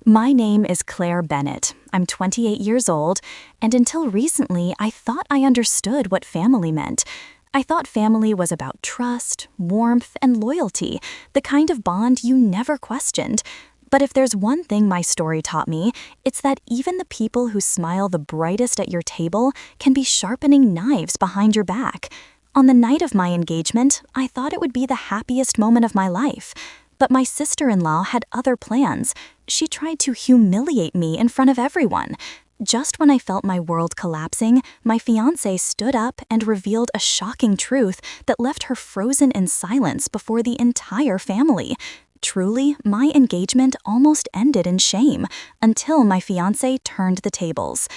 My name is Claire Bennett. I'm 28 years old, and until recently, I thought I understood what family meant. I thought family was about trust, warmth, and loyalty, the kind of bond you never questioned. But if there's one thing my story taught me, it's that even the people who smile the brightest at your table can be sharpening knives behind your back. On the night of my engagement, I thought it would be the happiest moment of my life. But my sister-in-law had other plans. She tried to humiliate me in front of everyone. Just when I felt my world collapsing, my fiance stood up and revealed a shocking truth that left her frozen in silence before the entire family. Truly, my engagement almost ended in shame until my fiance turned the tables.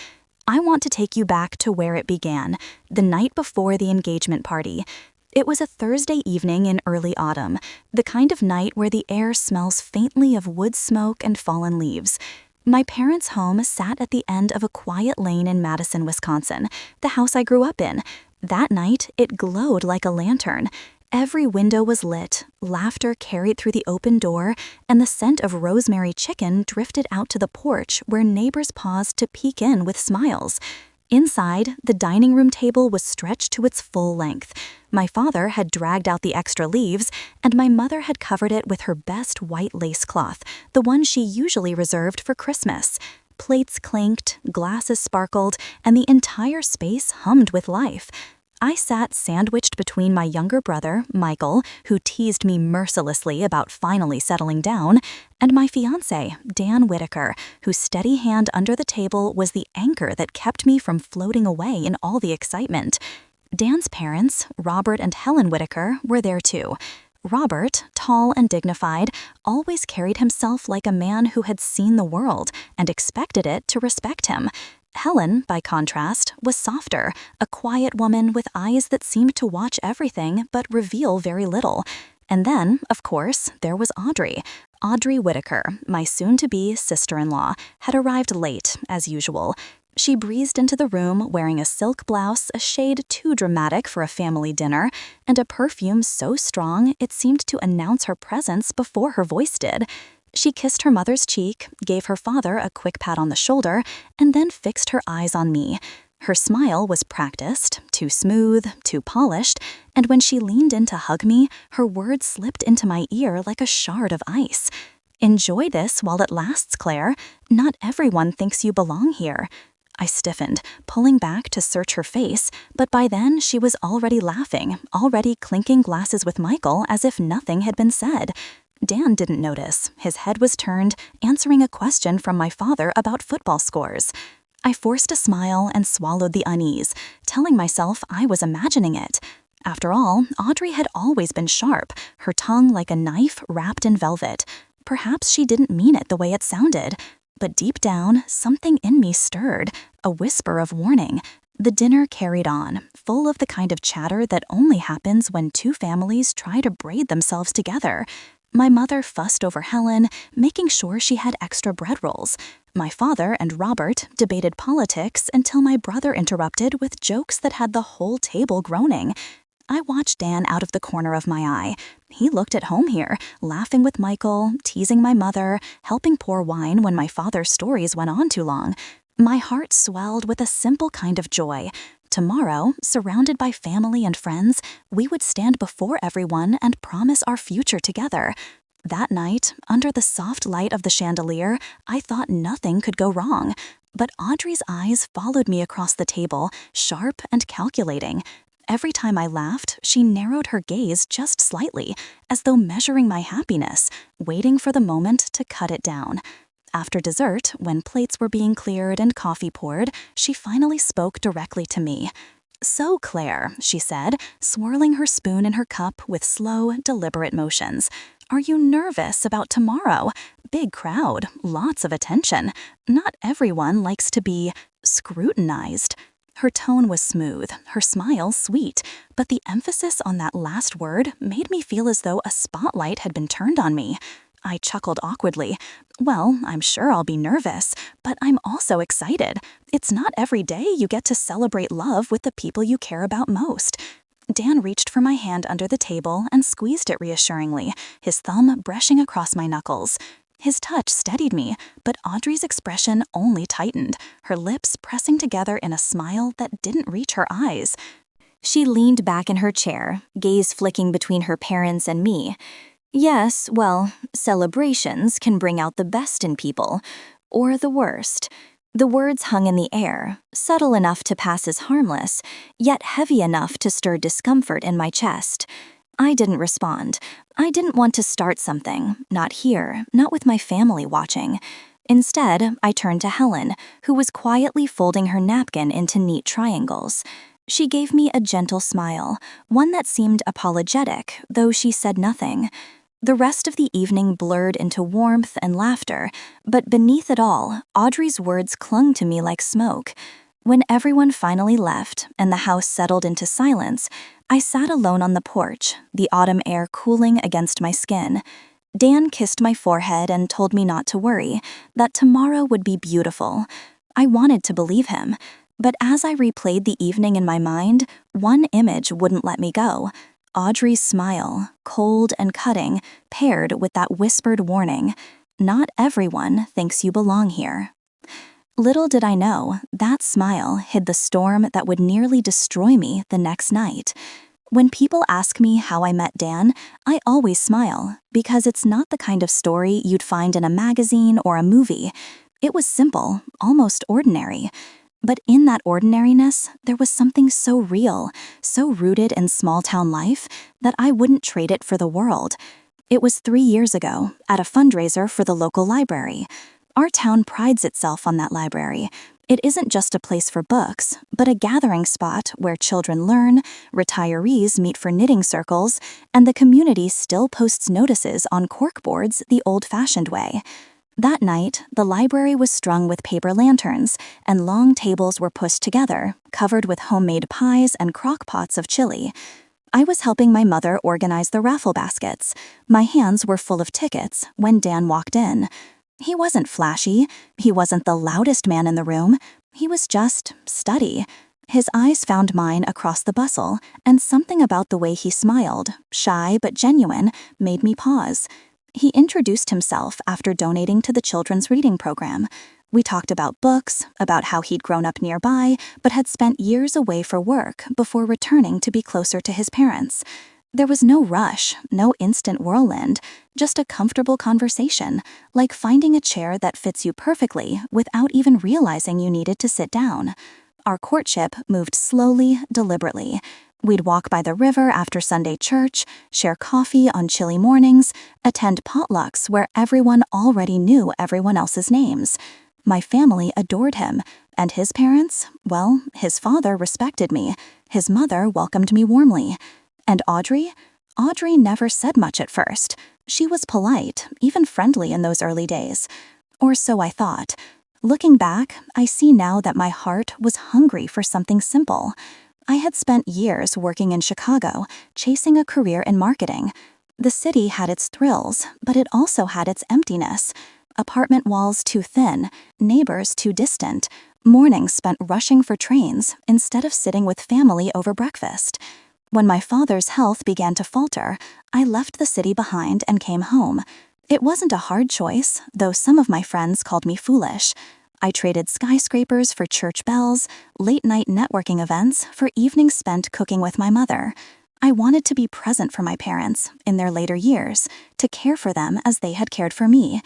I want to take you back to where it began, the night before the engagement party. It was a Thursday evening in early autumn, the kind of night where the air smells faintly of wood smoke and fallen leaves. My parents' home sat at the end of a quiet lane in Madison, Wisconsin, the house I grew up in. That night, it glowed like a lantern. Every window was lit, laughter carried through the open door, and the scent of rosemary chicken drifted out to the porch where neighbors paused to peek in with smiles. Inside, the dining room table was stretched to its full length. My father had dragged out the extra leaves, and my mother had covered it with her best white lace cloth, the one she usually reserved for Christmas. Plates clinked, glasses sparkled, and the entire space hummed with life. I sat sandwiched between my younger brother, Michael, who teased me mercilessly about finally settling down, and my fiancé, Dan Whitaker, whose steady hand under the table was the anchor that kept me from floating away in all the excitement. Dan's parents, Robert and Helen Whitaker, were there too. Robert, tall and dignified, always carried himself like a man who had seen the world and expected it to respect him. Helen, by contrast, was softer, a quiet woman with eyes that seemed to watch everything but reveal very little. And then, of course, there was Audrey. Audrey Whitaker, my soon-to-be sister-in-law, had arrived late, as usual. She breezed into the room wearing a silk blouse a shade too dramatic for a family dinner, and a perfume so strong it seemed to announce her presence before her voice did. She kissed her mother's cheek, gave her father a quick pat on the shoulder, and then fixed her eyes on me. Her smile was practiced, too smooth, too polished, and when she leaned in to hug me, her words slipped into my ear like a shard of ice. "Enjoy this while it lasts, Claire. Not everyone thinks you belong here." I stiffened, pulling back to search her face, but by then she was already laughing, already clinking glasses with Michael as if nothing had been said. Dan didn't notice. His head was turned, answering a question from my father about football scores. I forced a smile and swallowed the unease, telling myself I was imagining it. After all, Audrey had always been sharp, her tongue like a knife wrapped in velvet. Perhaps she didn't mean it the way it sounded. But deep down, something in me stirred, a whisper of warning. The dinner carried on, full of the kind of chatter that only happens when two families try to braid themselves together. My mother fussed over Helen, making sure she had extra bread rolls. My father and Robert debated politics until my brother interrupted with jokes that had the whole table groaning. I watched Dan out of the corner of my eye. He looked at home here, laughing with Michael, teasing my mother, helping pour wine when my father's stories went on too long. My heart swelled with a simple kind of joy. Tomorrow, surrounded by family and friends, we would stand before everyone and promise our future together. That night, under the soft light of the chandelier, I thought nothing could go wrong. But Audrey's eyes followed me across the table, sharp and calculating. Every time I laughed, she narrowed her gaze just slightly, as though measuring my happiness, waiting for the moment to cut it down. After dessert, when plates were being cleared and coffee poured, she finally spoke directly to me. "So, Claire," she said, swirling her spoon in her cup with slow, deliberate motions, "are you nervous about tomorrow? Big crowd, lots of attention. Not everyone likes to be scrutinized." Her tone was smooth, her smile sweet, but the emphasis on that last word made me feel as though a spotlight had been turned on me. I chuckled awkwardly. "Well, I'm sure I'll be nervous, but I'm also excited. It's not every day you get to celebrate love with the people you care about most." Dan reached for my hand under the table and squeezed it reassuringly, his thumb brushing across my knuckles. His touch steadied me, but Audrey's expression only tightened, her lips pressing together in a smile that didn't reach her eyes. She leaned back in her chair, gaze flicking between her parents and me. Yes, well, celebrations can bring out the best in people, or the worst. The words hung in the air, subtle enough to pass as harmless, yet heavy enough to stir discomfort in my chest. I didn't respond. I didn't want to start something, not here, not with my family watching. Instead, I turned to Helen, who was quietly folding her napkin into neat triangles. She gave me a gentle smile, one that seemed apologetic, though she said nothing. The rest of the evening blurred into warmth and laughter, but beneath it all, Audrey's words clung to me like smoke. When everyone finally left and the house settled into silence, I sat alone on the porch, the autumn air cooling against my skin. Dan kissed my forehead and told me not to worry, that tomorrow would be beautiful. I wanted to believe him, but as I replayed the evening in my mind, one image wouldn't let me go. Audrey's smile, cold and cutting, paired with that whispered warning, "Not everyone thinks you belong here." Little did I know, that smile hid the storm that would nearly destroy me the next night. When people ask me how I met Dan, I always smile, because it's not the kind of story you'd find in a magazine or a movie. It was simple, almost ordinary. But in that ordinariness, there was something so real, so rooted in small-town life, that I wouldn't trade it for the world. It was 3 years ago, at a fundraiser for the local library. Our town prides itself on that library. It isn't just a place for books, but a gathering spot where children learn, retirees meet for knitting circles, and the community still posts notices on corkboards the old-fashioned way. That night, the library was strung with paper lanterns, and long tables were pushed together, covered with homemade pies and crock pots of chili. I was helping my mother organize the raffle baskets. My hands were full of tickets when Dan walked in. He wasn't flashy. He wasn't the loudest man in the room. He was just steady. His eyes found mine across the bustle, and something about the way he smiled, shy but genuine, made me pause. He introduced himself after donating to the children's reading program. We talked about books, about how he'd grown up nearby, but had spent years away for work before returning to be closer to his parents. There was no rush, no instant whirlwind, just a comfortable conversation, like finding a chair that fits you perfectly without even realizing you needed to sit down. Our courtship moved slowly, deliberately. We'd walk by the river after Sunday church, share coffee on chilly mornings, attend potlucks where everyone already knew everyone else's names. My family adored him, and his parents, well, his father respected me. His mother welcomed me warmly. And Audrey? Audrey never said much at first. She was polite, even friendly in those early days. Or so I thought. Looking back, I see now that my heart was hungry for something simple. I had spent years working in Chicago, chasing a career in marketing. The city had its thrills, but it also had its emptiness. Apartment walls too thin, neighbors too distant, mornings spent rushing for trains instead of sitting with family over breakfast. When my father's health began to falter, I left the city behind and came home. It wasn't a hard choice, though some of my friends called me foolish. I traded skyscrapers for church bells, late-night networking events for evenings spent cooking with my mother. I wanted to be present for my parents in their later years, to care for them as they had cared for me.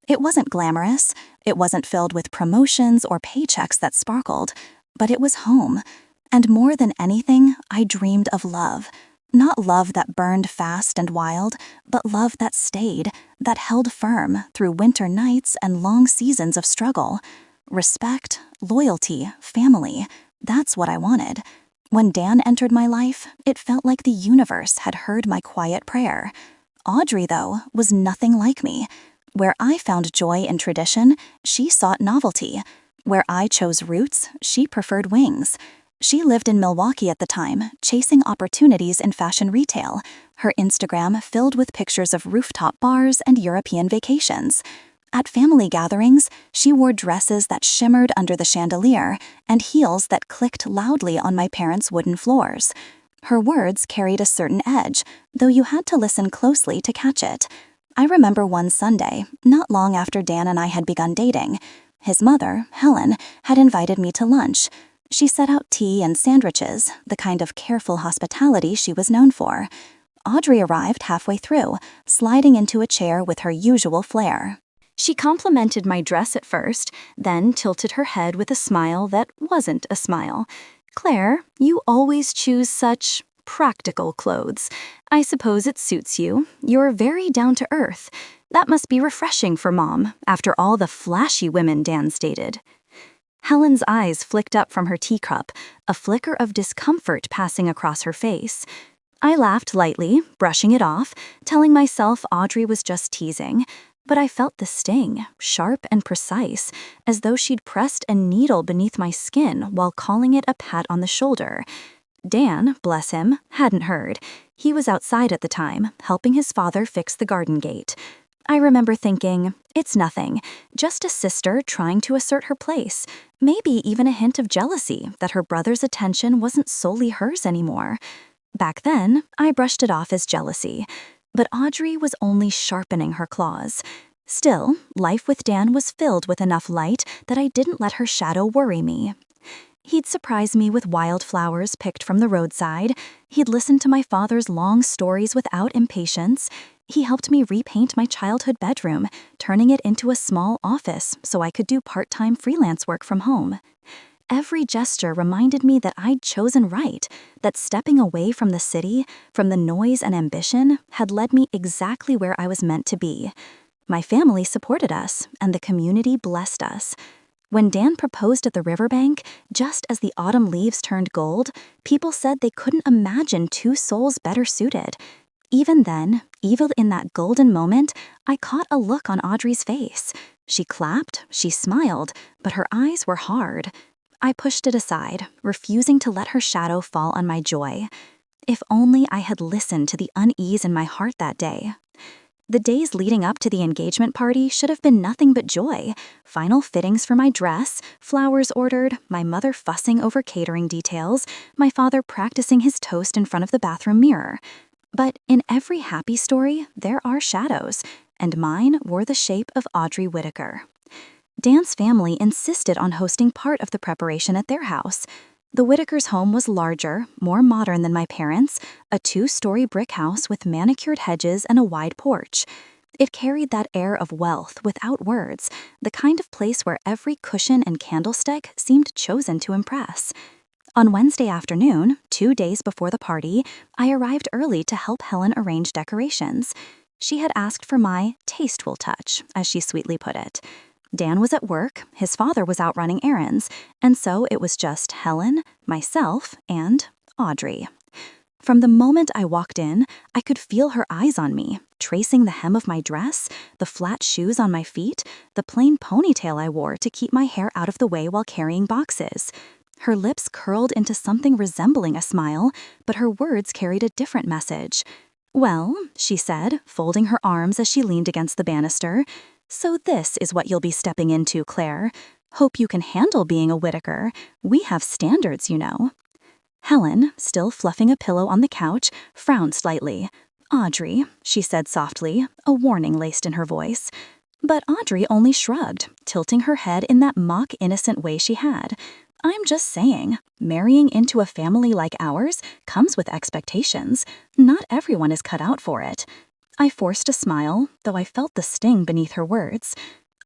It wasn't glamorous, it wasn't filled with promotions or paychecks that sparkled, but it was home. And more than anything, I dreamed of love. Not love that burned fast and wild, but love that stayed, that held firm through winter nights and long seasons of struggle. Respect, loyalty, family, that's what I wanted. When Dan entered my life, it felt like the universe had heard my quiet prayer. Audrey, though, was nothing like me. Where I found joy in tradition, she sought novelty. Where I chose roots, she preferred wings. She lived in Milwaukee at the time, chasing opportunities in fashion retail, her Instagram filled with pictures of rooftop bars and European vacations. At family gatherings, she wore dresses that shimmered under the chandelier and heels that clicked loudly on my parents' wooden floors. Her words carried a certain edge, though you had to listen closely to catch it. I remember one Sunday, not long after Dan and I had begun dating. His mother, Helen, had invited me to lunch. She set out tea and sandwiches, the kind of careful hospitality she was known for. Audrey arrived halfway through, sliding into a chair with her usual flair. She complimented my dress at first, then tilted her head with a smile that wasn't a smile. "Claire, you always choose such practical clothes. I suppose it suits you. You're very down to earth. That must be refreshing for Mom, after all the flashy women Dan's dated." Helen's eyes flicked up from her teacup, a flicker of discomfort passing across her face. I laughed lightly, brushing it off, telling myself Audrey was just teasing. But I felt the sting, sharp and precise, as though she'd pressed a needle beneath my skin while calling it a pat on the shoulder. Dan, bless him, hadn't heard. He was outside at the time, helping his father fix the garden gate. I remember thinking, it's nothing, just a sister trying to assert her place, maybe even a hint of jealousy that her brother's attention wasn't solely hers anymore. Back then, I brushed it off as jealousy, but Audrey was only sharpening her claws. Still, life with Dan was filled with enough light that I didn't let her shadow worry me. He'd surprise me with wildflowers picked from the roadside. He'd listen to my father's long stories without impatience. He helped me repaint my childhood bedroom, turning it into a small office so I could do part-time freelance work from home. Every gesture reminded me that I'd chosen right, that stepping away from the city, from the noise and ambition, had led me exactly where I was meant to be. My family supported us, and the community blessed us. When Dan proposed at the riverbank, just as the autumn leaves turned gold, people said they couldn't imagine two souls better suited. Even then, even in that golden moment, I caught a look on Audrey's face. She clapped, she smiled, but her eyes were hard. I pushed it aside, refusing to let her shadow fall on my joy. If only I had listened to the unease in my heart that day. The days leading up to the engagement party should have been nothing but joy. Final fittings for my dress, flowers ordered, my mother fussing over catering details, my father practicing his toast in front of the bathroom mirror. But in every happy story, there are shadows, and mine wore the shape of Audrey Whittaker. Dan's family insisted on hosting part of the preparation at their house. The Whittakers' home was larger, more modern than my parents', a 2-story brick house with manicured hedges and a wide porch. It carried that air of wealth without words, the kind of place where every cushion and candlestick seemed chosen to impress. On Wednesday afternoon, 2 days before the party, I arrived early to help Helen arrange decorations. She had asked for my tasteful touch, as she sweetly put it. Dan was at work, his father was out running errands, and so it was just Helen, myself, and Audrey. From the moment I walked in, I could feel her eyes on me, tracing the hem of my dress, the flat shoes on my feet, the plain ponytail I wore to keep my hair out of the way while carrying boxes. Her lips curled into something resembling a smile, but her words carried a different message. "Well," she said, folding her arms as she leaned against the banister, "so this is what you'll be stepping into, Claire. Hope you can handle being a Whittaker. We have standards, you know." Helen, still fluffing a pillow on the couch, frowned slightly. "Audrey," she said softly, a warning laced in her voice. But Audrey only shrugged, tilting her head in that mock-innocent way she had. "I'm just saying, marrying into a family like ours comes with expectations. Not everyone is cut out for it." I forced a smile, though I felt the sting beneath her words.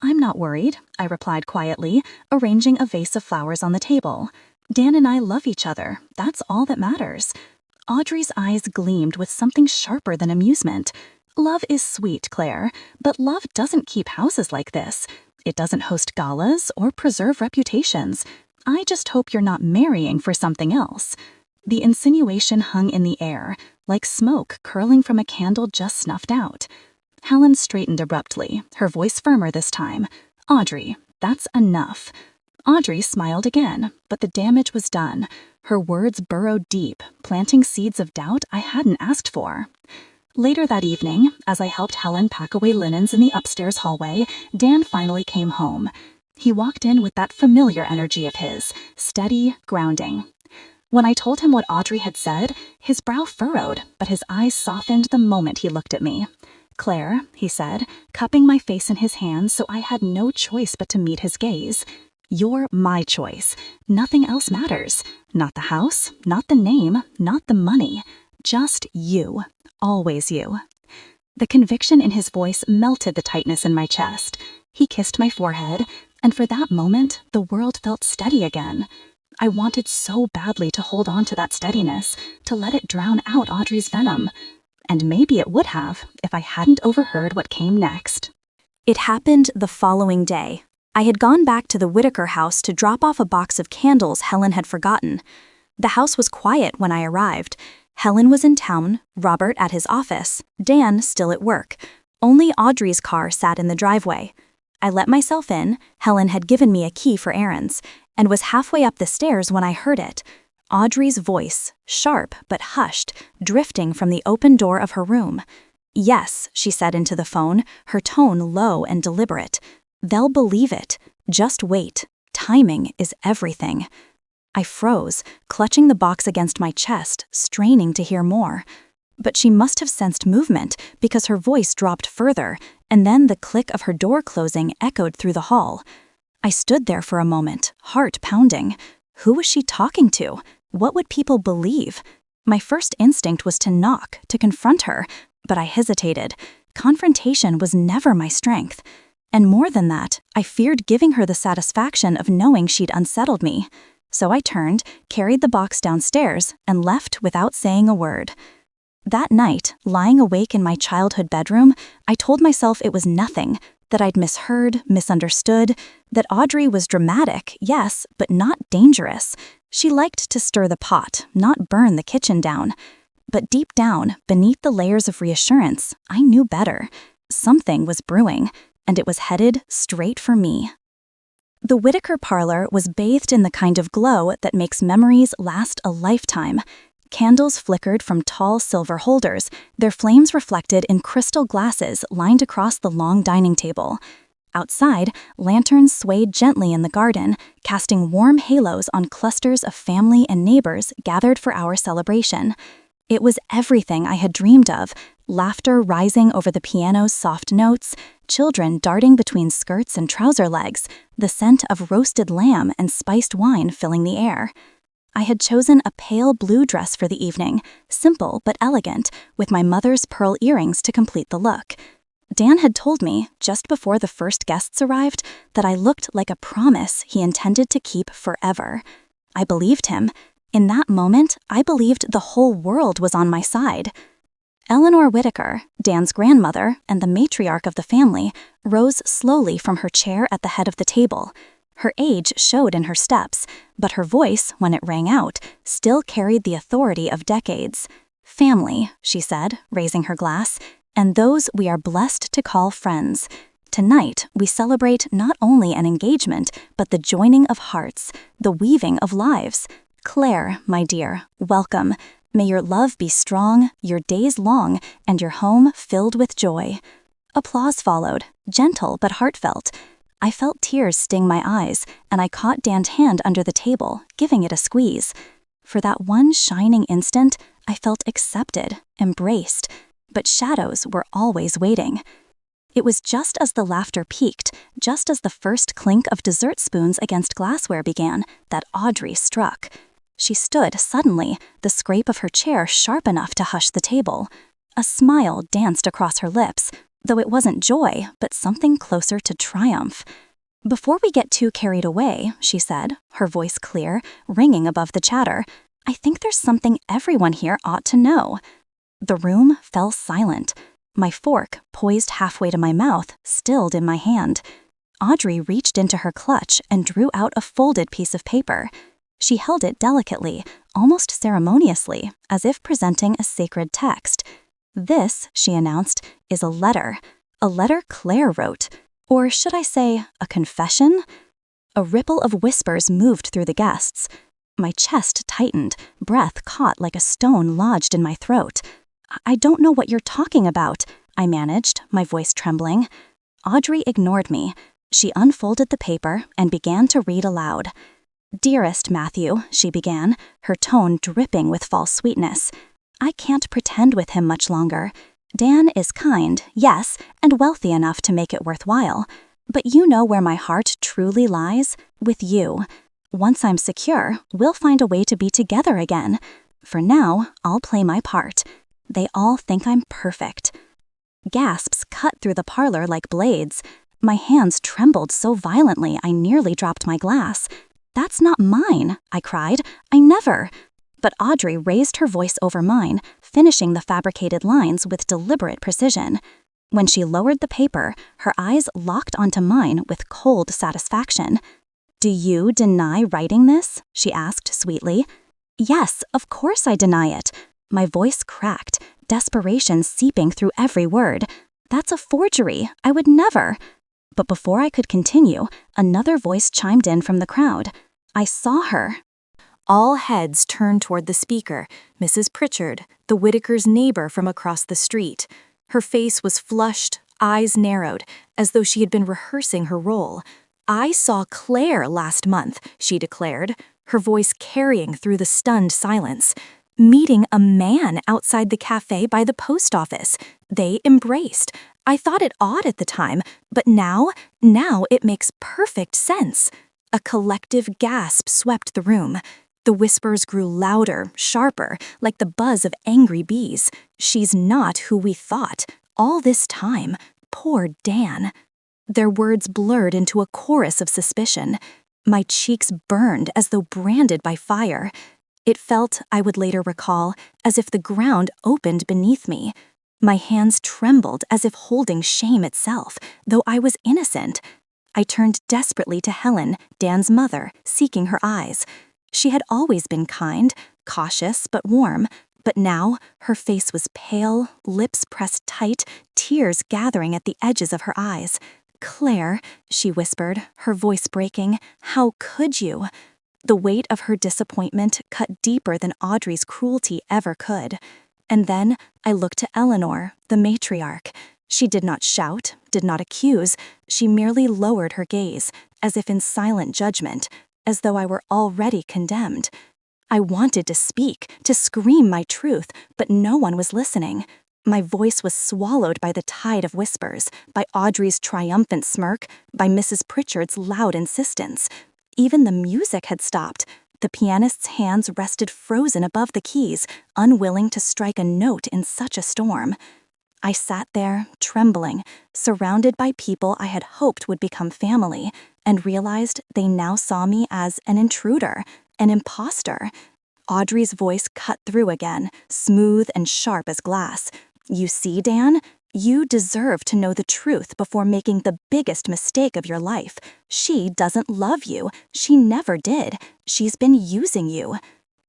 "I'm not worried," I replied quietly, arranging a vase of flowers on the table. "Dan and I love each other. That's all that matters." Audrey's eyes gleamed with something sharper than amusement. "Love is sweet, Claire, but love doesn't keep houses like this. It doesn't host galas or preserve reputations. I just hope you're not marrying for something else." The insinuation hung in the air, like smoke curling from a candle just snuffed out. Helen straightened abruptly, her voice firmer this time. "Audrey, that's enough." Audrey smiled again, but the damage was done. Her words burrowed deep, planting seeds of doubt I hadn't asked for. Later that evening, as I helped Helen pack away linens in the upstairs hallway, Dan finally came home. He walked in with that familiar energy of his, steady, grounding. When I told him what Audrey had said, his brow furrowed, but his eyes softened the moment he looked at me. "Claire," he said, cupping my face in his hands so I had no choice but to meet his gaze. "You're my choice. Nothing else matters. Not the house, not the name, not the money. Just you. Always you." The conviction in his voice melted the tightness in my chest. He kissed my forehead, and for that moment, the world felt steady again. I wanted so badly to hold on to that steadiness, to let it drown out Audrey's venom. And maybe it would have if I hadn't overheard what came next. It happened the following day. I had gone back to the Whitaker house to drop off a box of candles Helen had forgotten. The house was quiet when I arrived. Helen was in town, Robert at his office, Dan still at work. Only Audrey's car sat in the driveway. I let myself in. Helen had given me a key for errands, and was halfway up the stairs when I heard it. Audrey's voice, sharp but hushed, drifting from the open door of her room. "Yes," she said into the phone, her tone low and deliberate. "They'll believe it. Just wait. Timing is everything." I froze, clutching the box against my chest, straining to hear more. But she must have sensed movement because her voice dropped further, and then the click of her door closing echoed through the hall. I stood there for a moment, heart pounding. Who was she talking to? What would people believe? My first instinct was to knock, to confront her, but I hesitated. Confrontation was never my strength. And more than that, I feared giving her the satisfaction of knowing she'd unsettled me. So I turned, carried the box downstairs, and left without saying a word. That night, lying awake in my childhood bedroom, I told myself it was nothing, that I'd misheard, misunderstood, that Audrey was dramatic, yes, but not dangerous. She liked to stir the pot, not burn the kitchen down. But deep down, beneath the layers of reassurance, I knew better. Something was brewing, and it was headed straight for me. The Whitaker parlor was bathed in the kind of glow that makes memories last a lifetime. Candles flickered from tall silver holders, their flames reflected in crystal glasses lined across the long dining table. Outside, lanterns swayed gently in the garden, casting warm halos on clusters of family and neighbors gathered for our celebration. It was everything I had dreamed of, laughter rising over the piano's soft notes, children darting between skirts and trouser legs, the scent of roasted lamb and spiced wine filling the air. I had chosen a pale blue dress for the evening, simple but elegant, with my mother's pearl earrings to complete the look. Dan had told me, just before the first guests arrived, that I looked like a promise he intended to keep forever. I believed him. In that moment, I believed the whole world was on my side. Eleanor Whitaker, Dan's grandmother and the matriarch of the family, rose slowly from her chair at the head of the table. Her age showed in her steps, but her voice, when it rang out, still carried the authority of decades. "Family," she said, raising her glass, "and those we are blessed to call friends. Tonight, we celebrate not only an engagement, but the joining of hearts, the weaving of lives. Claire, my dear, welcome. May your love be strong, your days long, and your home filled with joy." Applause followed, gentle but heartfelt. I felt tears sting my eyes, and I caught Dan's hand under the table, giving it a squeeze. For that one shining instant, I felt accepted, embraced, but shadows were always waiting. It was just as the laughter peaked, just as the first clink of dessert spoons against glassware began, that Audrey struck. She stood suddenly, the scrape of her chair sharp enough to hush the table. A smile danced across her lips, though it wasn't joy, but something closer to triumph. "Before we get too carried away," she said, her voice clear, ringing above the chatter, "I think there's something everyone here ought to know." The room fell silent. My fork, poised halfway to my mouth, stilled in my hand. Audrey reached into her clutch and drew out a folded piece of paper. She held it delicately, almost ceremoniously, as if presenting a sacred text. "This," she announced, "is a letter Claire wrote. Or should I say, a confession?" A ripple of whispers moved through the guests. My chest tightened, breath caught like a stone lodged in my throat. "I don't know what you're talking about," I managed, my voice trembling. Audrey ignored me. She unfolded the paper and began to read aloud. "Dearest Matthew," she began, her tone dripping with false sweetness, "I can't pretend with him much longer. Dan is kind, yes, and wealthy enough to make it worthwhile. But you know where my heart truly lies? With you. Once I'm secure, we'll find a way to be together again. For now, I'll play my part. They all think I'm perfect. Gasps cut through the parlor like blades. My hands trembled so violently I nearly dropped my glass. "That's not mine," I cried. "I never." But Audrey raised her voice over mine, finishing the fabricated lines with deliberate precision. When she lowered the paper, her eyes locked onto mine with cold satisfaction. "Do you deny writing this?" she asked sweetly. "Yes, of course I deny it." My voice cracked, desperation seeping through every word. "That's a forgery. I would never." But before I could continue, another voice chimed in from the crowd. "I saw her." All heads turned toward the speaker, Mrs. Pritchard, the Whitakers' neighbor from across the street. Her face was flushed, eyes narrowed, as though she had been rehearsing her role. "I saw Claire last month," she declared, her voice carrying through the stunned silence. "Meeting a man outside the cafe by the post office. They embraced. I thought it odd at the time, but now it makes perfect sense." A collective gasp swept the room. The whispers grew louder, sharper, like the buzz of angry bees. "She's not who we thought. All this time. Poor Dan." Their words blurred into a chorus of suspicion. My cheeks burned as though branded by fire. It felt, I would later recall, as if the ground opened beneath me. My hands trembled as if holding shame itself, though I was innocent. I turned desperately to Helen, Dan's mother, seeking her eyes. She had always been kind, cautious but warm, but now her face was pale, lips pressed tight, tears gathering at the edges of her eyes. "Claire," she whispered, her voice breaking, "how could you?" The weight of her disappointment cut deeper than Audrey's cruelty ever could. And then I looked to Eleanor, the matriarch. She did not shout, did not accuse. She merely lowered her gaze, as if in silent judgment, as though I were already condemned. I wanted to speak, to scream my truth, but no one was listening. My voice was swallowed by the tide of whispers, by Audrey's triumphant smirk, by Mrs. Pritchard's loud insistence. Even the music had stopped. The pianist's hands rested frozen above the keys, unwilling to strike a note in such a storm. I sat there, trembling, surrounded by people I had hoped would become family, and realized they now saw me as an intruder, an imposter. Audrey's voice cut through again, smooth and sharp as glass. "You see, Dan? You deserve to know the truth before making the biggest mistake of your life. She doesn't love you. She never did. She's been using you."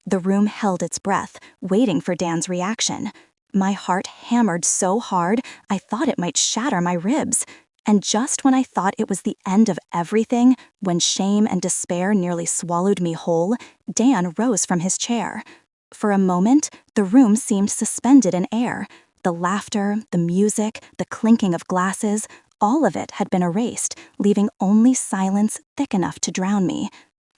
The room held its breath, waiting for Dan's reaction. My heart hammered so hard I thought it might shatter my ribs. And just when I thought it was the end of everything, when shame and despair nearly swallowed me whole, Dan rose from his chair. For a moment, the room seemed suspended in air. The laughter, the music, the clinking of glasses, all of it had been erased, leaving only silence thick enough to drown me.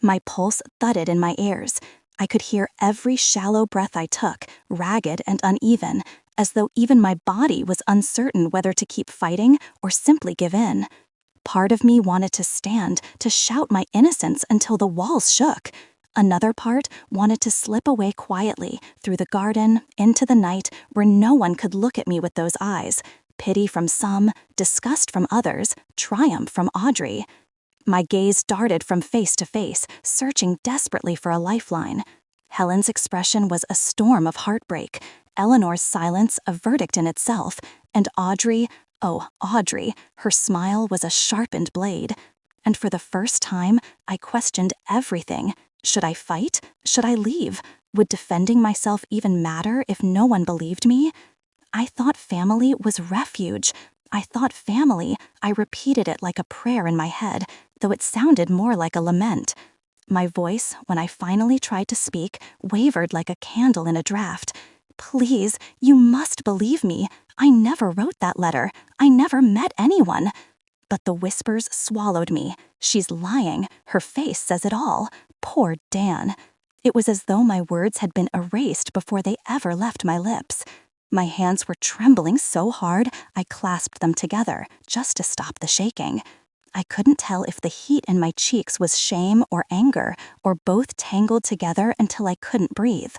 My pulse thudded in my ears. I could hear every shallow breath I took, ragged and uneven, as though even my body was uncertain whether to keep fighting or simply give in. Part of me wanted to stand, to shout my innocence until the walls shook. Another part wanted to slip away quietly, through the garden, into the night, where no one could look at me with those eyes. Pity from some, disgust from others, triumph from Audrey. My gaze darted from face to face, searching desperately for a lifeline. Helen's expression was a storm of heartbreak, Eleanor's silence a verdict in itself, and Audrey, oh, Audrey, her smile was a sharpened blade. And for the first time, I questioned everything. Should I fight? Should I leave? Would defending myself even matter if no one believed me? I thought family was refuge. I thought family. I repeated it like a prayer in my head, though it sounded more like a lament. My voice, when I finally tried to speak, wavered like a candle in a draft. "Please, you must believe me. I never wrote that letter. I never met anyone." But the whispers swallowed me. "She's lying. Her face says it all. Poor Dan." It was as though my words had been erased before they ever left my lips. My hands were trembling so hard I clasped them together just to stop the shaking. I couldn't tell if the heat in my cheeks was shame or anger, or both tangled together until I couldn't breathe.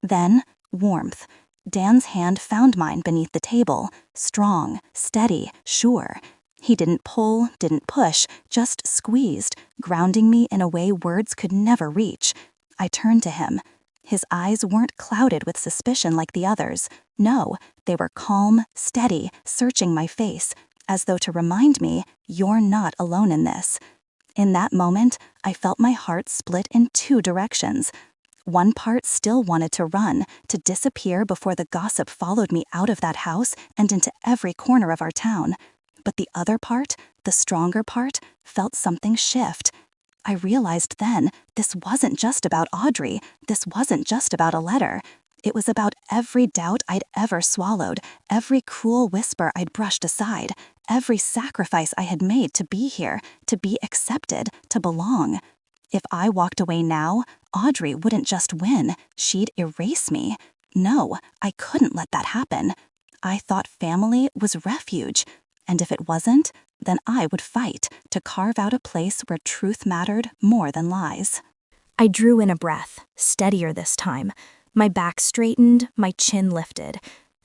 Then, warmth. Dan's hand found mine beneath the table, strong, steady, sure. He didn't pull, didn't push, just squeezed, grounding me in a way words could never reach. I turned to him. His eyes weren't clouded with suspicion like the others. No, they were calm, steady, searching my face, as though to remind me, you're not alone in this. In that moment, I felt my heart split in two directions. One part still wanted to run, to disappear before the gossip followed me out of that house and into every corner of our town. But the other part, the stronger part, felt something shift. I realized then this wasn't just about Audrey, this wasn't just about a letter. It was about every doubt I'd ever swallowed, every cruel whisper I'd brushed aside, every sacrifice I had made to be here, to be accepted, to belong. If I walked away now, Audrey wouldn't just win, she'd erase me. No, I couldn't let that happen. I thought family was refuge, and if it wasn't, then I would fight to carve out a place where truth mattered more than lies. I drew in a breath, steadier this time. My back straightened, my chin lifted.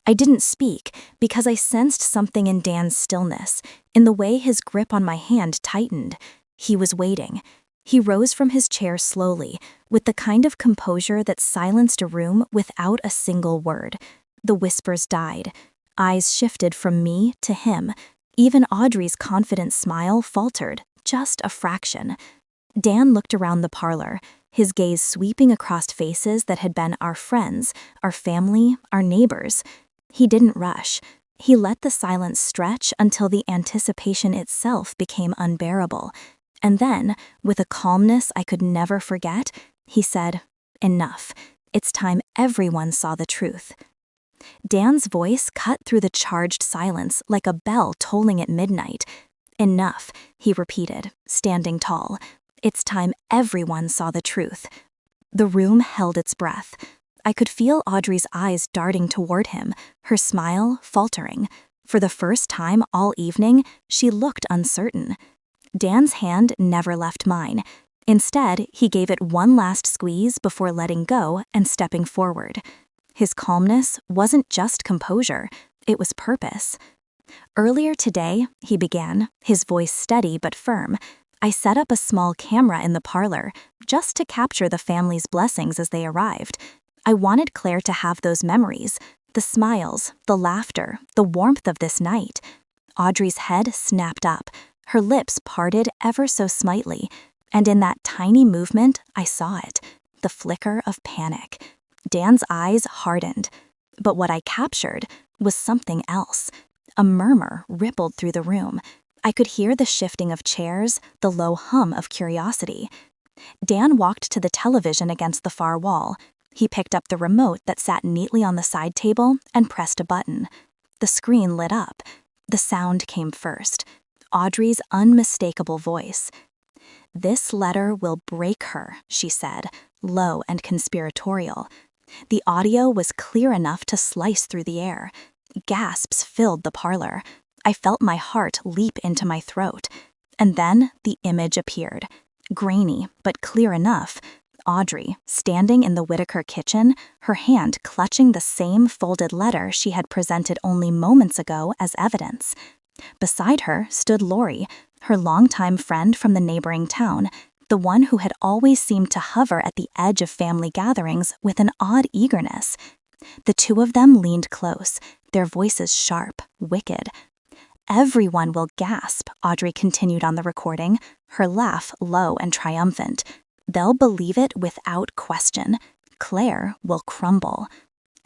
I didn't speak because I sensed something in Dan's stillness, in the way his grip on my hand tightened. He was waiting. He rose from his chair slowly, with the kind of composure that silenced a room without a single word. The whispers died. Eyes shifted from me to him. Even Audrey's confident smile faltered, just a fraction. Dan looked around the parlor, his gaze sweeping across faces that had been our friends, our family, our neighbors. He didn't rush. He let the silence stretch until the anticipation itself became unbearable. And then, with a calmness I could never forget, he said, "Enough. It's time everyone saw the truth." Dan's voice cut through the charged silence like a bell tolling at midnight. "Enough," he repeated, standing tall. "It's time everyone saw the truth." The room held its breath. I could feel Audrey's eyes darting toward him, her smile faltering. For the first time all evening, she looked uncertain. Dan's hand never left mine. Instead, he gave it one last squeeze before letting go and stepping forward. His calmness wasn't just composure, it was purpose. "Earlier today," he began, his voice steady but firm, "I set up a small camera in the parlor, just to capture the family's blessings as they arrived. I wanted Claire to have those memories, the smiles, the laughter, the warmth of this night." Audrey's head snapped up, her lips parted ever so slightly, and in that tiny movement I saw it, the flicker of panic. Dan's eyes hardened. But what I captured was something else. A murmur rippled through the room. I could hear the shifting of chairs, the low hum of curiosity. Dan walked to the television against the far wall. He picked up the remote that sat neatly on the side table and pressed a button. The screen lit up. The sound came first. Audrey's unmistakable voice. "This letter will break her," she said, low and conspiratorial. The audio was clear enough to slice through the air. Gasps filled the parlor. I felt my heart leap into my throat. And then the image appeared. Grainy, but clear enough. Audrey, standing in the Whitaker kitchen, her hand clutching the same folded letter she had presented only moments ago as evidence. Beside her stood Lori, her longtime friend from the neighboring town, the one who had always seemed to hover at the edge of family gatherings with an odd eagerness. The two of them leaned close, their voices sharp, wicked. "Everyone will gasp," Audrey continued on the recording, her laugh low and triumphant. "They'll believe it without question. Claire will crumble.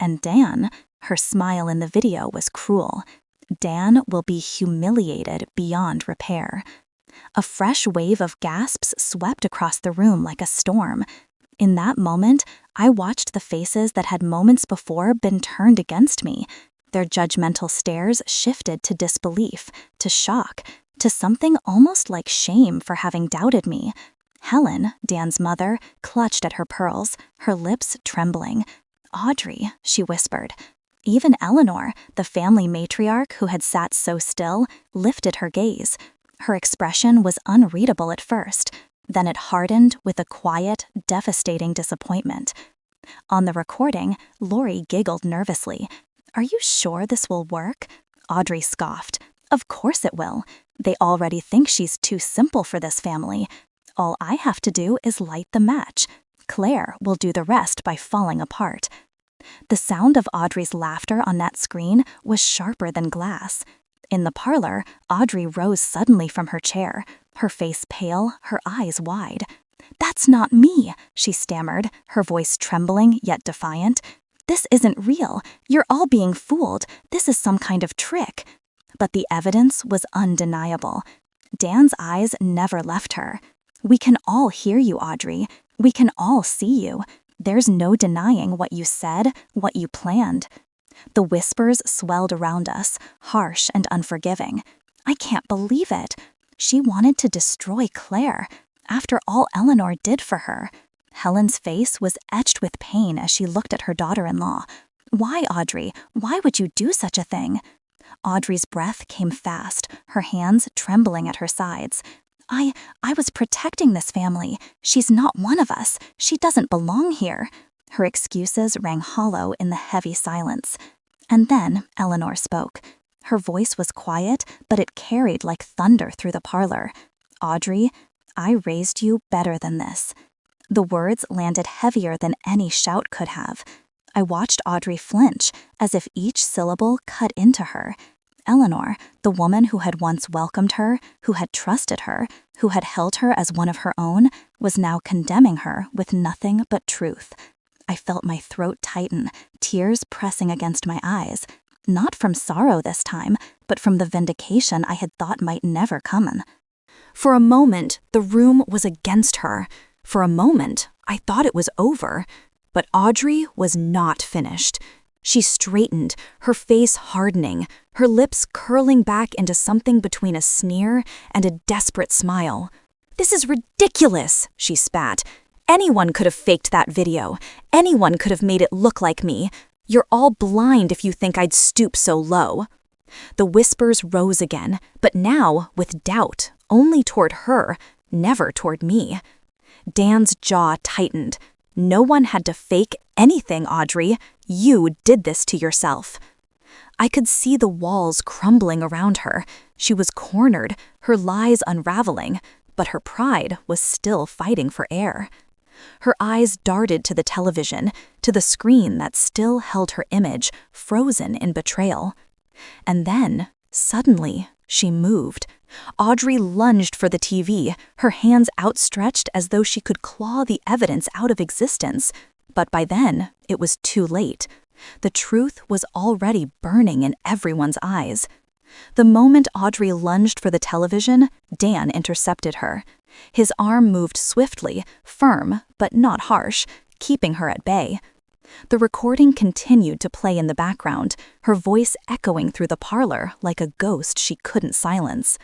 And Dan," her smile in the video was cruel, "Dan will be humiliated beyond repair." A fresh wave of gasps swept across the room like a storm. In that moment, I watched the faces that had moments before been turned against me. Their judgmental stares shifted to disbelief, to shock, to something almost like shame for having doubted me. Helen, Dan's mother, clutched at her pearls, her lips trembling. "Audrey," she whispered, Even Eleanor, the family matriarch who had sat so still, lifted her gaze. Her expression was unreadable at first, then it hardened with a quiet, devastating disappointment. On the recording, Lori giggled nervously. "Are you sure this will work?" Audrey scoffed. "Of course it will. They already think she's too simple for this family. All I have to do is light the match. Claire will do the rest by falling apart." The sound of Audrey's laughter on that screen was sharper than glass. In the parlor, Audrey rose suddenly from her chair, her face pale, her eyes wide. "That's not me," she stammered, her voice trembling yet defiant. "This isn't real. You're all being fooled. This is some kind of trick." But the evidence was undeniable. Dan's eyes never left her. "We can all hear you, Audrey. We can all see you. There's no denying what you said, what you planned." The whispers swelled around us, harsh and unforgiving. "I can't believe it. She wanted to destroy Claire, after all Eleanor did for her." Helen's face was etched with pain as she looked at her daughter-in-law. "Why, Audrey? Why would you do such a thing?" Audrey's breath came fast, her hands trembling at her sides. I was protecting this family. She's not one of us. She doesn't belong here." Her excuses rang hollow in the heavy silence. And then Eleanor spoke. Her voice was quiet, but it carried like thunder through the parlor. "Audrey, I raised you better than this." The words landed heavier than any shout could have. I watched Audrey flinch, as if each syllable cut into her. Eleanor, the woman who had once welcomed her, who had trusted her, who had held her as one of her own, was now condemning her with nothing but truth. I felt my throat tighten, tears pressing against my eyes. Not from sorrow this time, but from the vindication I had thought might never come. For a moment, the room was against her. For a moment, I thought it was over. But Audrey was not finished. She straightened, her face hardening, her lips curling back into something between a sneer and a desperate smile. "This is ridiculous," she spat. "Anyone could have faked that video. Anyone could have made it look like me. You're all blind if you think I'd stoop so low." The whispers rose again, but now with doubt, only toward her, never toward me. Dan's jaw tightened. "No one had to fake anything, Audrey. You did this to yourself." I could see the walls crumbling around her. She was cornered, her lies unraveling, but her pride was still fighting for air. Her eyes darted to the television, to the screen that still held her image, frozen in betrayal. And then, suddenly, she moved. Audrey lunged for the TV, her hands outstretched as though she could claw the evidence out of existence. But by then, it was too late. The truth was already burning in everyone's eyes. The moment Audrey lunged for the television, Dan intercepted her. His arm moved swiftly, firm, but not harsh, keeping her at bay. The recording continued to play in the background, her voice echoing through the parlor like a ghost she couldn't silence.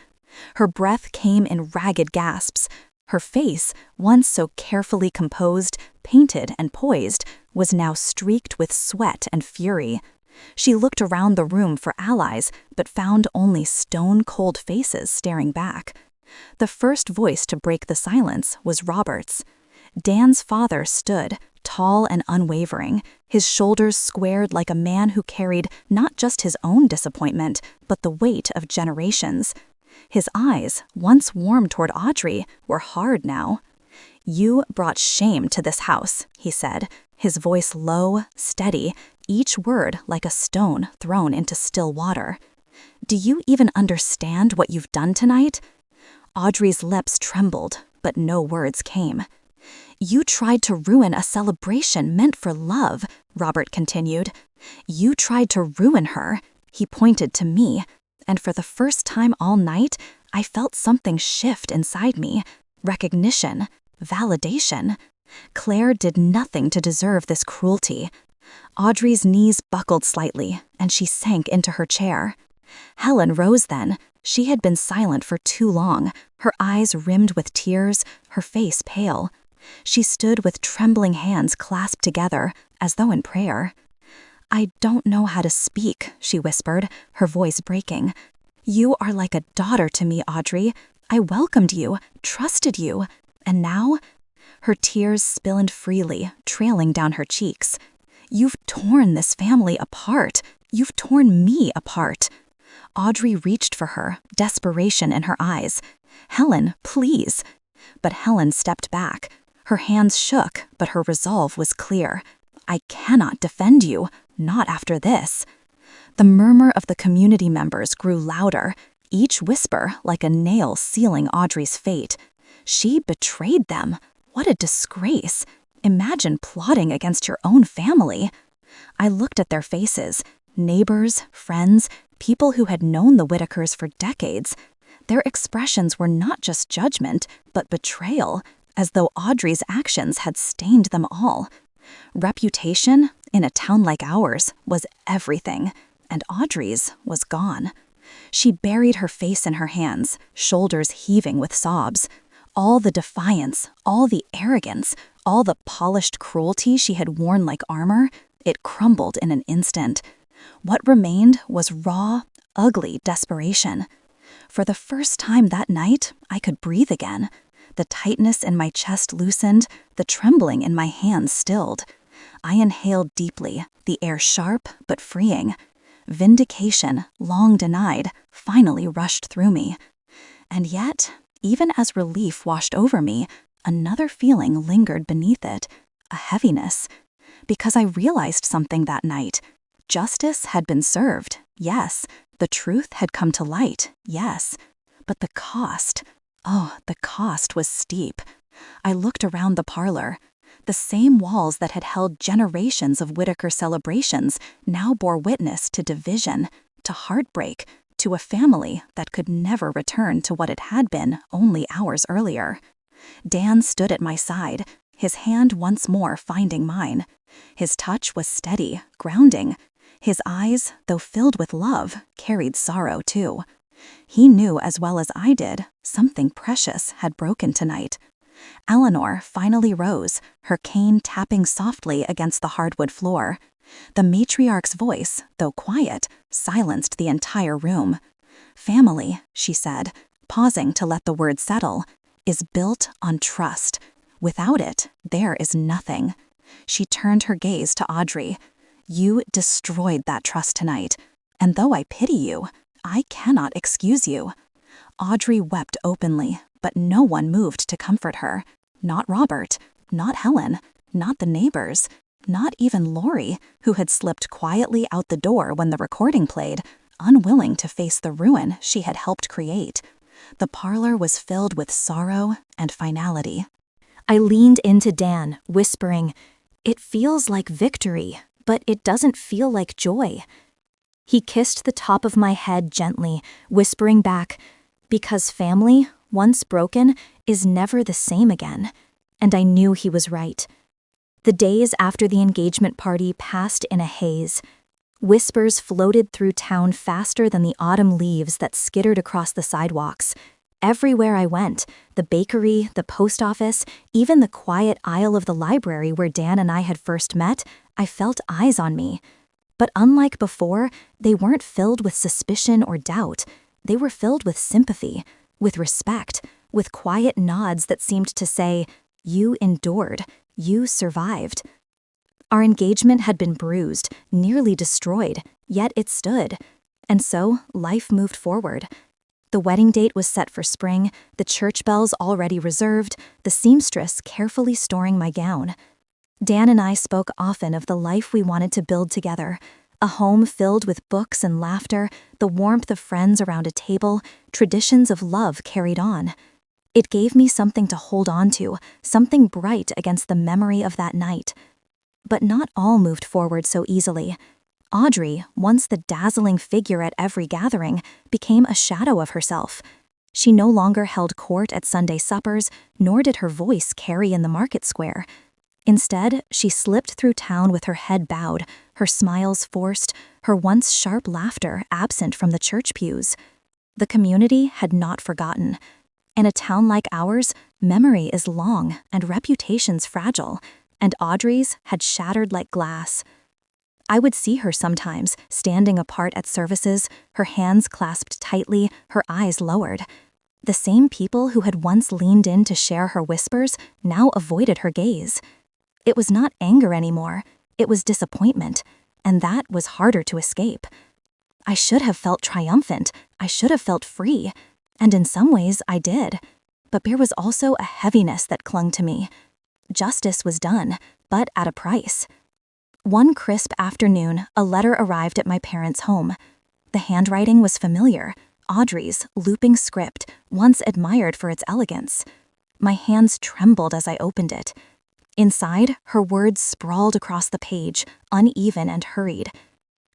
Her breath came in ragged gasps. Her face, once so carefully composed, painted, and poised, was now streaked with sweat and fury. She looked around the room for allies, but found only stone-cold faces staring back. The first voice to break the silence was Robert's. Dan's father stood, tall and unwavering, his shoulders squared like a man who carried not just his own disappointment, but the weight of generations. His eyes, once warm toward Audrey, were hard now. "You brought shame to this house," he said, his voice low, steady, each word like a stone thrown into still water. "Do you even understand what you've done tonight?" Audrey's lips trembled, but no words came. "You tried to ruin a celebration meant for love," Robert continued. "You tried to ruin her." He pointed to me, and for the first time all night, I felt something shift inside me. Recognition. Validation. Claire did nothing to deserve this cruelty. Audrey's knees buckled slightly, and she sank into her chair. Helen rose then. She had been silent for too long, her eyes rimmed with tears, her face pale. She stood with trembling hands clasped together, as though in prayer. "I don't know how to speak," she whispered, her voice breaking. "You are like a daughter to me, Audrey. I welcomed you, trusted you, and now—" Her tears spilled freely, trailing down her cheeks. "You've torn this family apart. You've torn me apart." Audrey reached for her, desperation in her eyes. "Helen, please." But Helen stepped back. Her hands shook, but her resolve was clear. "I cannot defend you, not after this." The murmur of the community members grew louder, each whisper like a nail sealing Audrey's fate. She betrayed them. What a disgrace. Imagine plotting against your own family. I looked at their faces, neighbors, friends, people who had known the Whitakers for decades. Their expressions were not just judgment, but betrayal, as though Audrey's actions had stained them all. Reputation, in a town like ours, was everything, and Audrey's was gone. She buried her face in her hands, shoulders heaving with sobs. All the defiance, all the arrogance, all the polished cruelty she had worn like armor, it crumbled in an instant. What remained was raw, ugly desperation. For the first time that night, I could breathe again. The tightness in my chest loosened, the trembling in my hands stilled. I inhaled deeply, the air sharp but freeing. Vindication, long denied, finally rushed through me. And yet, even as relief washed over me, another feeling lingered beneath it, a heaviness. Because I realized something that night. Justice had been served, yes. The truth had come to light, yes. But the cost, oh, the cost was steep. I looked around the parlor. The same walls that had held generations of Whitaker celebrations now bore witness to division, to heartbreak, to a family that could never return to what it had been only hours earlier. Dan stood at my side, his hand once more finding mine. His touch was steady, grounding. His eyes, though filled with love, carried sorrow too. He knew as well as I did, something precious had broken tonight. Eleanor finally rose, her cane tapping softly against the hardwood floor. The matriarch's voice, though quiet, silenced the entire room. "Family," she said, pausing to let the word settle, "is built on trust. Without it, there is nothing." She turned her gaze to Audrey. "You destroyed that trust tonight, and though I pity you, I cannot excuse you." Audrey wept openly, but no one moved to comfort her. Not Robert, not Helen, not the neighbors, not even Lori, who had slipped quietly out the door when the recording played, unwilling to face the ruin she had helped create. The parlor was filled with sorrow and finality. I leaned into Dan, whispering, "It feels like victory, but it doesn't feel like joy." He kissed the top of my head gently, whispering back, "Because family, once broken, is never the same again." And I knew he was right. The days after the engagement party passed in a haze. Whispers floated through town faster than the autumn leaves that skittered across the sidewalks. Everywhere I went, the bakery, the post office, even the quiet aisle of the library where Dan and I had first met, I felt eyes on me. But unlike before, they weren't filled with suspicion or doubt. They were filled with sympathy, with respect, with quiet nods that seemed to say, "You endured, you survived." Our engagement had been bruised, nearly destroyed, yet it stood. And so life moved forward. The wedding date was set for spring, the church bells already reserved, the seamstress carefully storing my gown. Dan and I spoke often of the life we wanted to build together, a home filled with books and laughter, the warmth of friends around a table, traditions of love carried on. It gave me something to hold on to, something bright against the memory of that night. But not all moved forward so easily. Audrey, once the dazzling figure at every gathering, became a shadow of herself. She no longer held court at Sunday suppers, nor did her voice carry in the market square. Instead, she slipped through town with her head bowed, her smiles forced, her once sharp laughter absent from the church pews. The community had not forgotten. In a town like ours, memory is long and reputation's fragile, and Audrey's had shattered like glass. I would see her sometimes, standing apart at services, her hands clasped tightly, her eyes lowered. The same people who had once leaned in to share her whispers now avoided her gaze. It was not anger anymore, it was disappointment, and that was harder to escape. I should have felt triumphant, I should have felt free, and in some ways I did. But there was also a heaviness that clung to me. Justice was done, but at a price. One crisp afternoon, a letter arrived at my parents' home. The handwriting was familiar, Audrey's looping script, once admired for its elegance. My hands trembled as I opened it. Inside, her words sprawled across the page, uneven and hurried.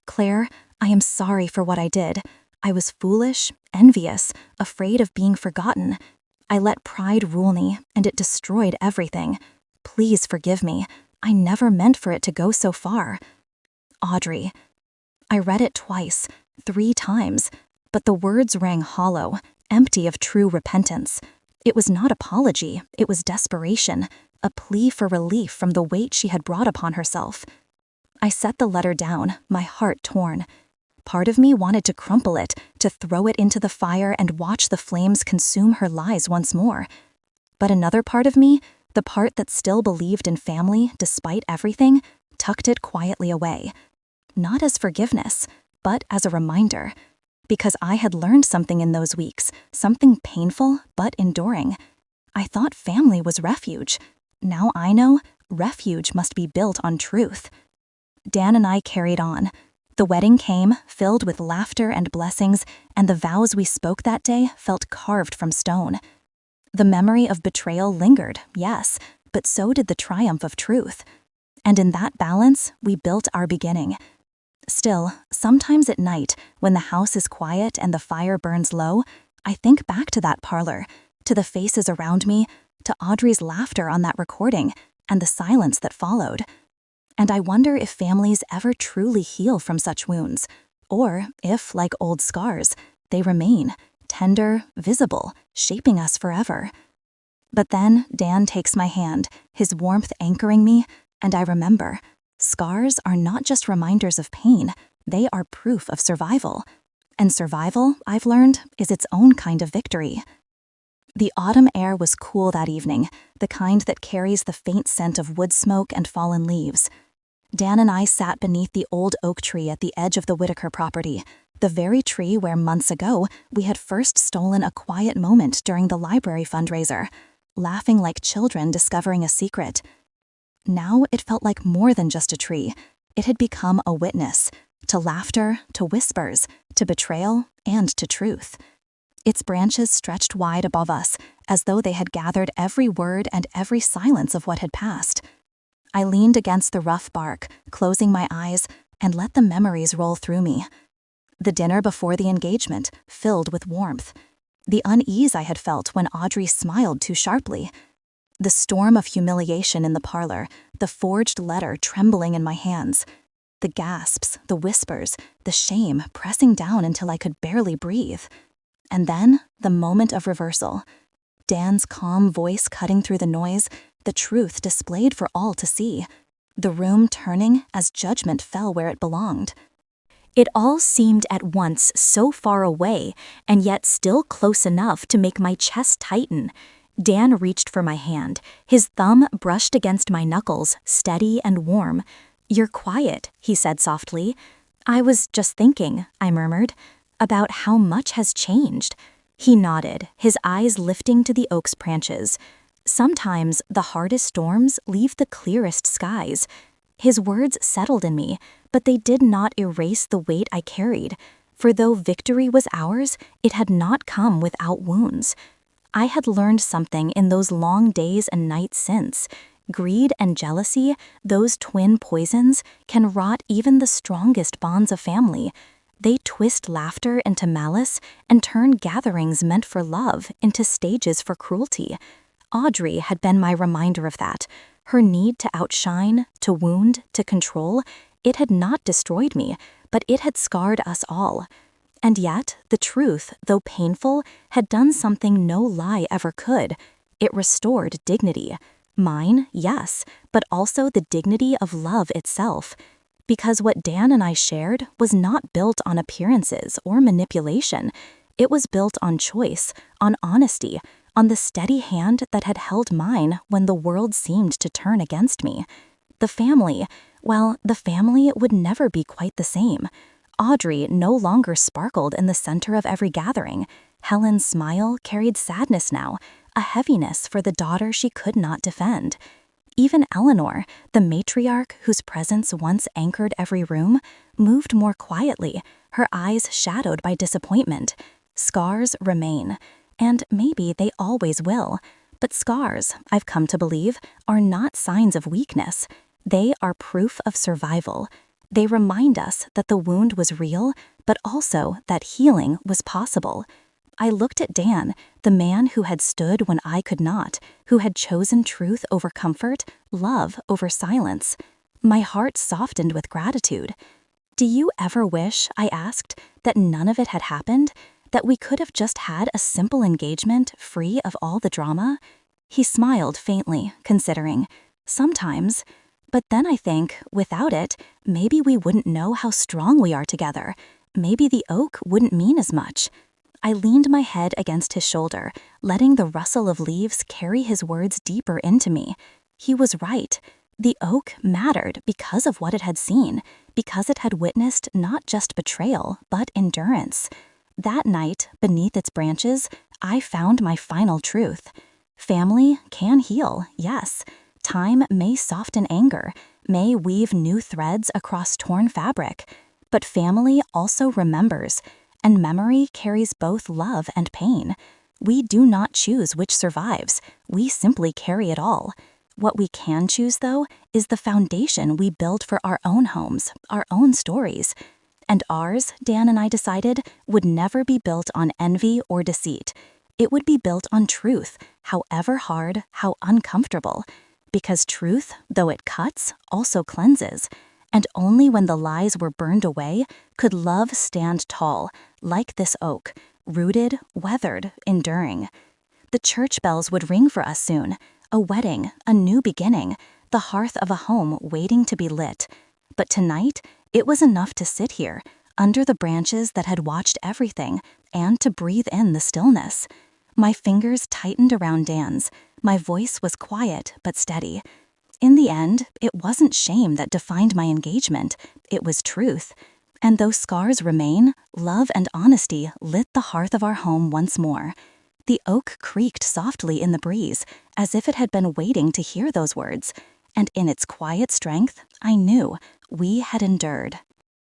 "Claire, I am sorry for what I did. I was foolish, envious, afraid of being forgotten. I let pride rule me, and it destroyed everything. Please forgive me. I never meant for it to go so far. Audrey." I read it twice, 3 times, but the words rang hollow, empty of true repentance. It was not apology, it was desperation, a plea for relief from the weight she had brought upon herself. I set the letter down, my heart torn. Part of me wanted to crumple it, to throw it into the fire and watch the flames consume her lies once more. But another part of me, the part that still believed in family despite everything, tucked it quietly away. Not as forgiveness, but as a reminder. Because I had learned something in those weeks, something painful but enduring. I thought family was refuge. Now I know refuge must be built on truth. Dan and I carried on. The wedding came, filled with laughter and blessings, and the vows we spoke that day felt carved from stone. The memory of betrayal lingered, yes, but so did the triumph of truth. And in that balance, we built our beginning. Still, sometimes at night, when the house is quiet and the fire burns low, I think back to that parlor, to the faces around me, to Audrey's laughter on that recording, and the silence that followed. And I wonder if families ever truly heal from such wounds, or if, like old scars, they remain, tender, visible, shaping us forever. But then Dan takes my hand, his warmth anchoring me, and I remember, scars are not just reminders of pain, they are proof of survival. And survival, I've learned, is its own kind of victory. The autumn air was cool that evening, the kind that carries the faint scent of wood smoke and fallen leaves. Dan and I sat beneath the old oak tree at the edge of the Whitaker property, the very tree where months ago we had first stolen a quiet moment during the library fundraiser, laughing like children discovering a secret. Now it felt like more than just a tree. It had become a witness, to laughter, to whispers, to betrayal, and to truth. Its branches stretched wide above us, as though they had gathered every word and every silence of what had passed. I leaned against the rough bark, closing my eyes, and let the memories roll through me. The dinner before the engagement, filled with warmth. The unease I had felt when Audrey smiled too sharply. The storm of humiliation in the parlor, the forged letter trembling in my hands. The gasps, the whispers, the shame pressing down until I could barely breathe. And then, the moment of reversal. Dan's calm voice cutting through the noise, the truth displayed for all to see. The room turning as judgment fell where it belonged. It all seemed at once so far away, and yet still close enough to make my chest tighten. Dan reached for my hand. His thumb brushed against my knuckles, steady and warm. "You're quiet," he said softly. "I was just thinking," I murmured, "about how much has changed." He nodded, his eyes lifting to the oak's branches. "Sometimes the hardest storms leave the clearest skies." His words settled in me, but they did not erase the weight I carried, for though victory was ours, it had not come without wounds. I had learned something in those long days and nights since. Greed and jealousy, those twin poisons, can rot even the strongest bonds of family. They twist laughter into malice and turn gatherings meant for love into stages for cruelty. Audrey had been my reminder of that. Her need to outshine, to wound, to control, it had not destroyed me, but it had scarred us all. And yet, the truth, though painful, had done something no lie ever could. It restored dignity. Mine, yes, but also the dignity of love itself. Because what Dan and I shared was not built on appearances or manipulation. It was built on choice, on honesty, on the steady hand that had held mine when the world seemed to turn against me. The family, well, the family would never be quite the same. Audrey no longer sparkled in the center of every gathering. Helen's smile carried sadness now, a heaviness for the daughter she could not defend. Even Eleanor, the matriarch whose presence once anchored every room, moved more quietly, her eyes shadowed by disappointment. Scars remain, and maybe they always will. But scars, I've come to believe, are not signs of weakness. They are proof of survival. They remind us that the wound was real, but also that healing was possible. I looked at Dan, the man who had stood when I could not, who had chosen truth over comfort, love over silence. My heart softened with gratitude. "Do you ever wish," I asked, "that none of it had happened? That we could have just had a simple engagement free of all the drama?" He smiled faintly, considering. "Sometimes. But then I think, without it, maybe we wouldn't know how strong we are together. Maybe the oak wouldn't mean as much." I leaned my head against his shoulder, letting the rustle of leaves carry his words deeper into me. He was right. The oak mattered because of what it had seen, because it had witnessed not just betrayal, but endurance. That night, beneath its branches, I found my final truth. Family can heal, yes. Time may soften anger, may weave new threads across torn fabric. But family also remembers, and memory carries both love and pain. We do not choose which survives, we simply carry it all. What we can choose, though, is the foundation we build for our own homes, our own stories. And ours, Dan and I decided, would never be built on envy or deceit. It would be built on truth, however hard, how uncomfortable. Because truth, though it cuts, also cleanses. And only when the lies were burned away could love stand tall, like this oak, rooted, weathered, enduring. The church bells would ring for us soon. A wedding, a new beginning, the hearth of a home waiting to be lit. But tonight, it was enough to sit here, under the branches that had watched everything, and to breathe in the stillness. My fingers tightened around Dan's. My voice was quiet but steady. In the end, it wasn't shame that defined my engagement. It was truth. And though scars remain, love and honesty lit the hearth of our home once more. The oak creaked softly in the breeze, as if it had been waiting to hear those words. And in its quiet strength, I knew we had endured.